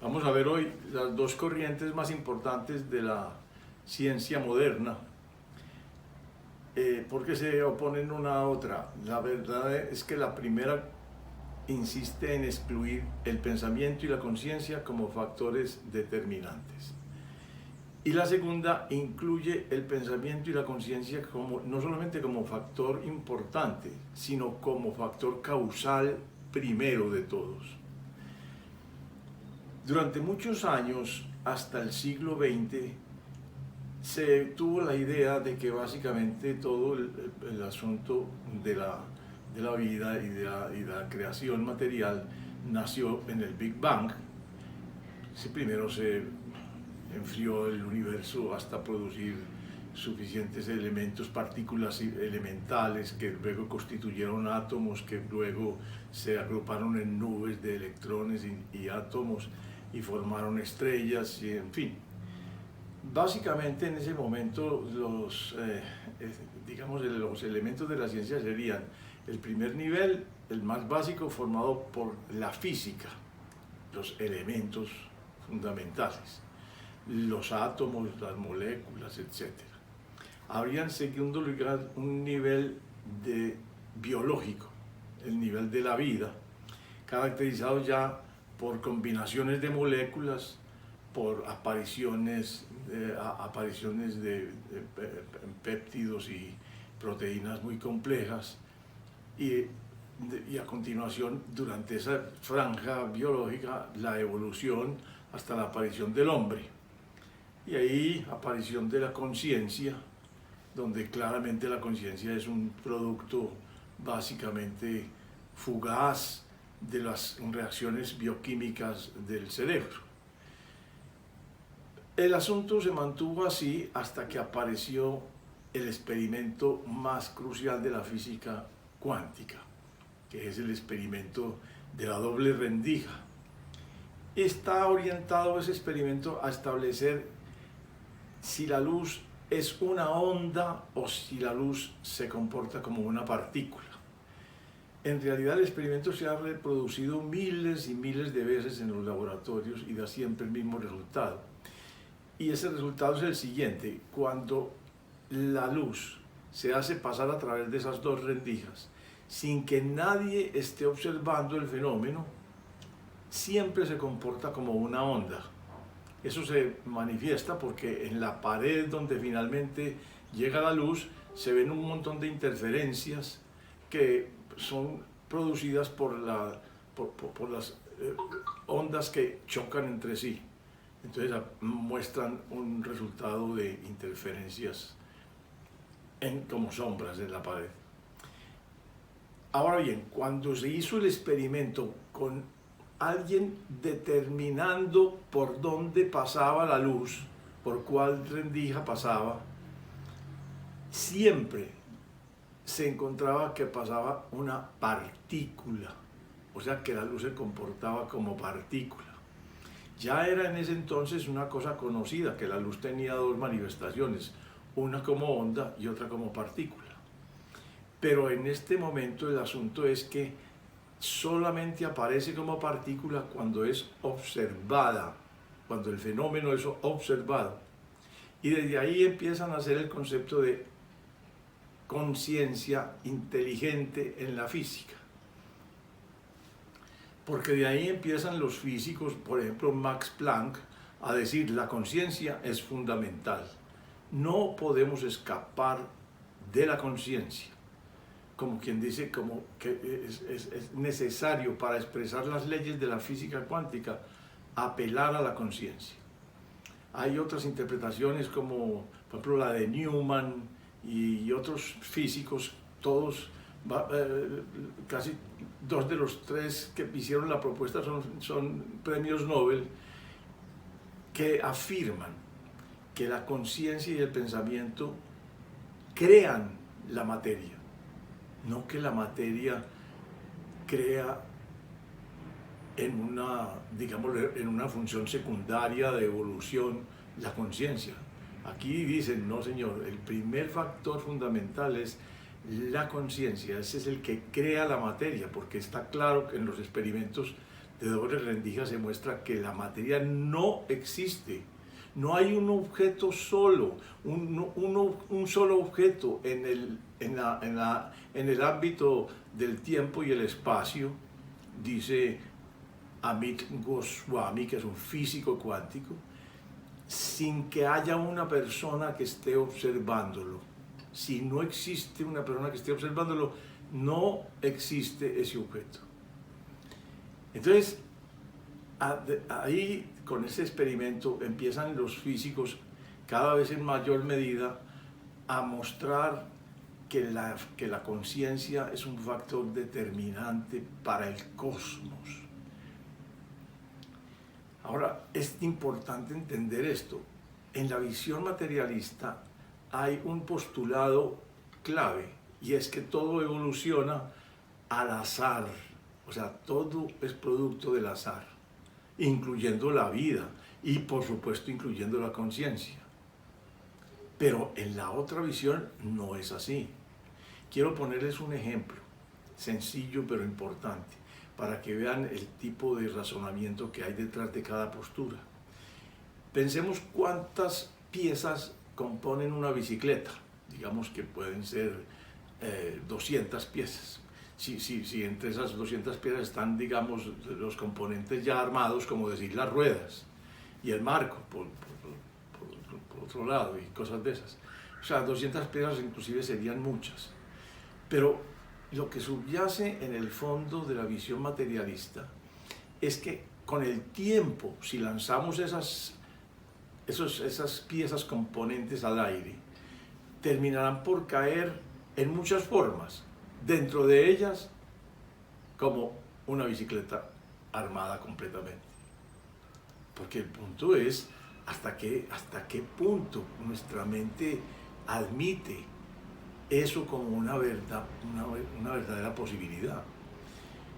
Vamos a ver hoy las dos corrientes más importantes de la ciencia moderna. ¿Por qué se oponen una a otra? La verdad es que la primera insiste en excluir el pensamiento y la conciencia como factores determinantes. Y la segunda incluye el pensamiento y la conciencia no solamente como factor importante, sino como factor causal primero de todos. Durante muchos años, hasta el siglo XX, se tuvo la idea de que básicamente todo el asunto de la vida y de la creación material nació en el Big Bang. Primero se enfrió el universo hasta producir suficientes elementos, partículas elementales que luego constituyeron átomos, que luego se agruparon en nubes de electrones y átomos y formaron estrellas, y en fin. Básicamente en ese momento los elementos de la ciencia serían el primer nivel, el más básico, formado por la física, los elementos fundamentales, los átomos, las moléculas, etc. Habría en segundo lugar un nivel biológico, el nivel de la vida, caracterizado ya por combinaciones de moléculas, por apariciones de péptidos y proteínas muy complejas, y a continuación, durante esa franja biológica, la evolución hasta la aparición del hombre. Y ahí aparición de la conciencia, donde claramente la conciencia es un producto básicamente fugaz de las reacciones bioquímicas del cerebro. El asunto se mantuvo así hasta que apareció el experimento más crucial de la física cuántica, que es el experimento de la doble rendija. Está orientado ese experimento a establecer si la luz es una onda o si la luz se comporta como una partícula. En realidad el experimento se ha reproducido miles y miles de veces en los laboratorios y da siempre el mismo resultado. Y ese resultado es el siguiente: cuando la luz se hace pasar a través de esas dos rendijas sin que nadie esté observando el fenómeno, siempre se comporta como una onda. Eso se manifiesta porque en la pared donde finalmente llega la luz se ven un montón de interferencias que son producidas por las ondas que chocan entre sí. Entonces muestran un resultado de interferencias como sombras en la pared. Ahora bien, cuando se hizo el experimento con alguien determinando por dónde pasaba la luz, por cuál rendija pasaba, siempre se encontraba que pasaba una partícula, o sea que la luz se comportaba como partícula. Ya era en ese entonces una cosa conocida, que la luz tenía dos manifestaciones, una como onda y otra como partícula. Pero en este momento el asunto es que solamente aparece como partícula cuando es observada, cuando el fenómeno es observado. Y desde ahí empiezan a hacer el concepto de conciencia inteligente en la física. Porque de ahí empiezan los físicos, por ejemplo Max Planck, a decir la conciencia es fundamental. No podemos escapar de la conciencia. Como quien dice, como que es necesario para expresar las leyes de la física cuántica apelar a la conciencia. Hay otras interpretaciones como, por ejemplo, la de Newman y otros físicos, todos, casi dos de los tres que hicieron la propuesta son premios Nobel, que afirman que la conciencia y el pensamiento crean la materia, no que la materia crea en una función secundaria de evolución la conciencia. Aquí dicen, no señor, el primer factor fundamental es la conciencia, ese es el que crea la materia, porque está claro que en los experimentos de doble rendija se muestra que la materia no existe. No hay un objeto solo, un solo objeto en el ámbito del tiempo y el espacio, dice Amit Goswami, que es un físico cuántico, sin que haya una persona que esté observándolo. Si no existe una persona que esté observándolo, no existe ese objeto. Entonces, ahí con ese experimento empiezan los físicos cada vez en mayor medida a mostrar que la conciencia es un factor determinante para el cosmos. Ahora, es importante entender esto. En la visión materialista hay un postulado clave, y es que todo evoluciona al azar. O sea, todo es producto del azar, incluyendo la vida y, por supuesto, incluyendo la conciencia. Pero en la otra visión no es así. Quiero ponerles un ejemplo, sencillo pero importante, para que vean el tipo de razonamiento que hay detrás de cada postura. Pensemos cuántas piezas componen una bicicleta. Digamos que pueden ser 200 piezas. Si entre esas 200 piezas están, digamos, los componentes ya armados, como decir las ruedas y el marco por otro lado y cosas de esas. O sea, 200 piezas inclusive serían muchas. Pero lo que subyace en el fondo de la visión materialista es que con el tiempo, si lanzamos esas piezas componentes al aire, terminarán por caer en muchas formas, dentro de ellas como una bicicleta armada completamente. Porque el punto es hasta qué punto nuestra mente admite eso como una verdadera posibilidad.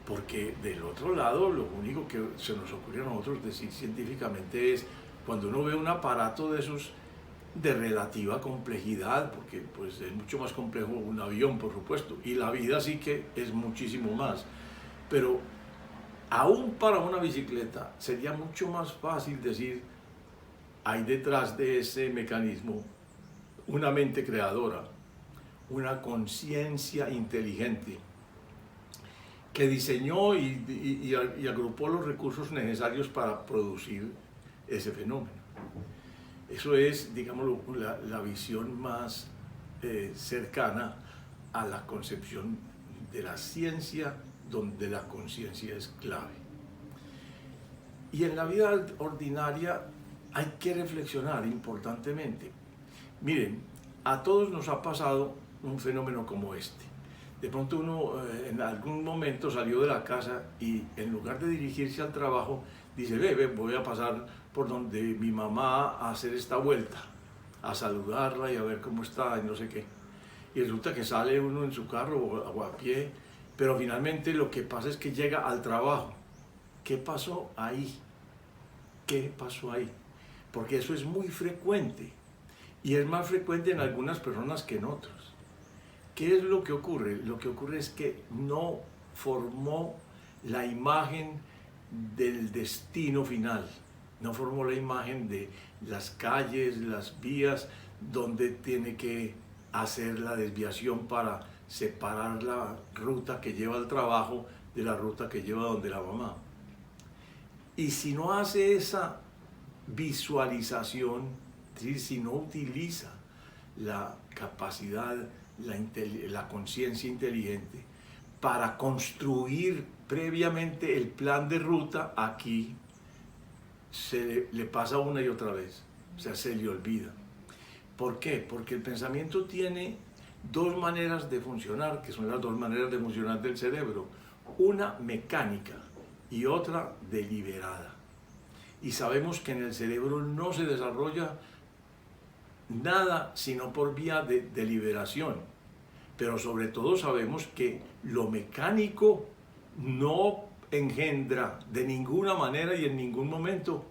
Porque del otro lado, lo único que se nos ocurre a nosotros decir científicamente es, cuando uno ve un aparato de esos de relativa complejidad, porque pues es mucho más complejo un avión, por supuesto, y la vida sí que es muchísimo más, pero aún para una bicicleta sería mucho más fácil decir, hay detrás de ese mecanismo una mente creadora, una conciencia inteligente que diseñó y agrupó los recursos necesarios para producir ese fenómeno. Eso es, digamos, la visión más cercana a la concepción de la ciencia, donde la conciencia es clave. Y en la vida ordinaria hay que reflexionar importantemente. Miren, a todos nos ha pasado un fenómeno como este. De pronto uno en algún momento salió de la casa y en lugar de dirigirse al trabajo, dice, voy a pasar por donde mi mamá a hacer esta vuelta, a saludarla y a ver cómo está y no sé qué. Y resulta que sale uno en su carro o a pie, pero finalmente lo que pasa es que llega al trabajo. ¿Qué pasó ahí? ¿Qué pasó ahí? Porque eso es muy frecuente y es más frecuente en algunas personas que en otros. ¿Qué es lo que ocurre? Lo que ocurre es que no formó la imagen del destino final, no formó la imagen de las calles, las vías, donde tiene que hacer la desviación para separar la ruta que lleva al trabajo de la ruta que lleva donde la mamá. Y si no hace esa visualización, si no utiliza la capacidad, la conciencia inteligente para construir previamente el plan de ruta, aquí le pasa una y otra vez, o sea, se le olvida. ¿Por qué? Porque el pensamiento tiene dos maneras de funcionar, que son las dos maneras de funcionar del cerebro, una mecánica y otra deliberada. Y sabemos que en el cerebro no se desarrolla nada sino por vía de deliberación, pero sobre todo sabemos que lo mecánico no engendra de ninguna manera y en ningún momento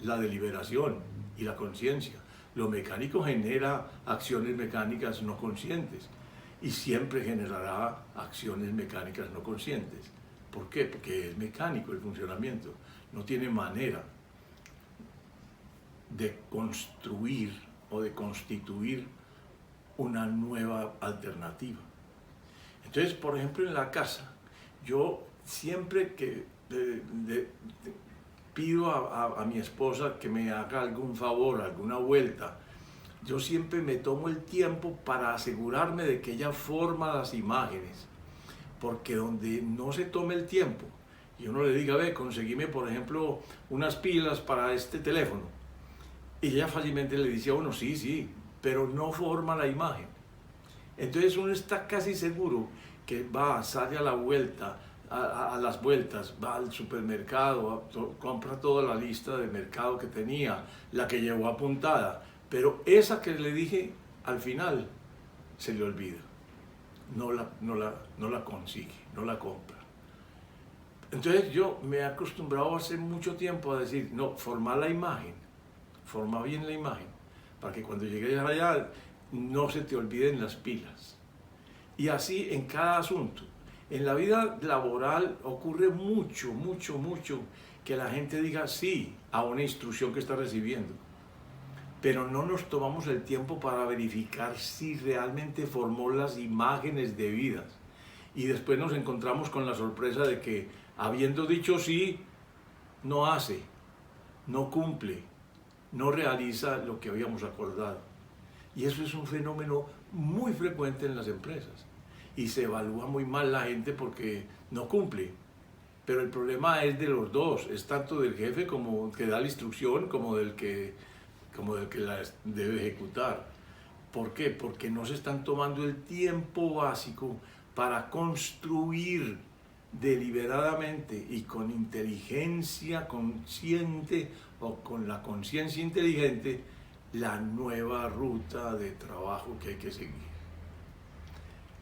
la deliberación y la conciencia. Lo mecánico genera acciones mecánicas no conscientes y siempre generará acciones mecánicas no conscientes. ¿Por qué? Porque es mecánico el funcionamiento. No tiene manera de construir o de constituir una nueva alternativa. Entonces, por ejemplo, en la casa, yo siempre que pido a mi esposa que me haga algún favor, alguna vuelta, yo siempre me tomo el tiempo para asegurarme de que ella forma las imágenes, porque donde no se tome el tiempo y uno le diga, ve, conseguime por ejemplo unas pilas para este teléfono, y ella fácilmente le dice a uno, sí, sí, pero no forma la imagen. Entonces uno está casi seguro que sale a la vuelta, a las vueltas, va al supermercado, compra toda la lista de mercado que tenía, la que llevó apuntada, pero esa que le dije al final se le olvida, no la consigue, no la compra. Entonces yo me he acostumbrado hace mucho tiempo a decir, no, forma la imagen, forma bien la imagen, para que cuando llegues allá no se te olviden las pilas. Y así en cada asunto. En la vida laboral ocurre mucho que la gente diga sí a una instrucción que está recibiendo, pero no nos tomamos el tiempo para verificar si realmente formó las imágenes debidas. Y después nos encontramos con la sorpresa de que, habiendo dicho sí, no hace, no cumple, no realiza lo que habíamos acordado. Y eso es un fenómeno muy frecuente en las empresas. Y se evalúa muy mal la gente porque no cumple. Pero el problema es de los dos, es tanto del jefe como que da la instrucción como del que la debe ejecutar. ¿Por qué? Porque no se están tomando el tiempo básico para construir deliberadamente y con inteligencia consciente o con la conciencia inteligente la nueva ruta de trabajo que hay que seguir.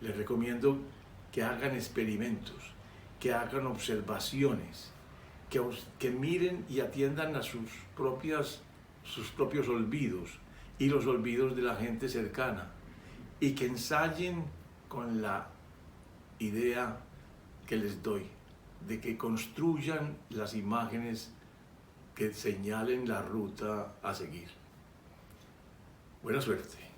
Les recomiendo que hagan experimentos, que hagan observaciones, que miren y atiendan a sus propios olvidos y los olvidos de la gente cercana, y que ensayen con la idea que les doy, de que construyan las imágenes que señalen la ruta a seguir. Buena suerte.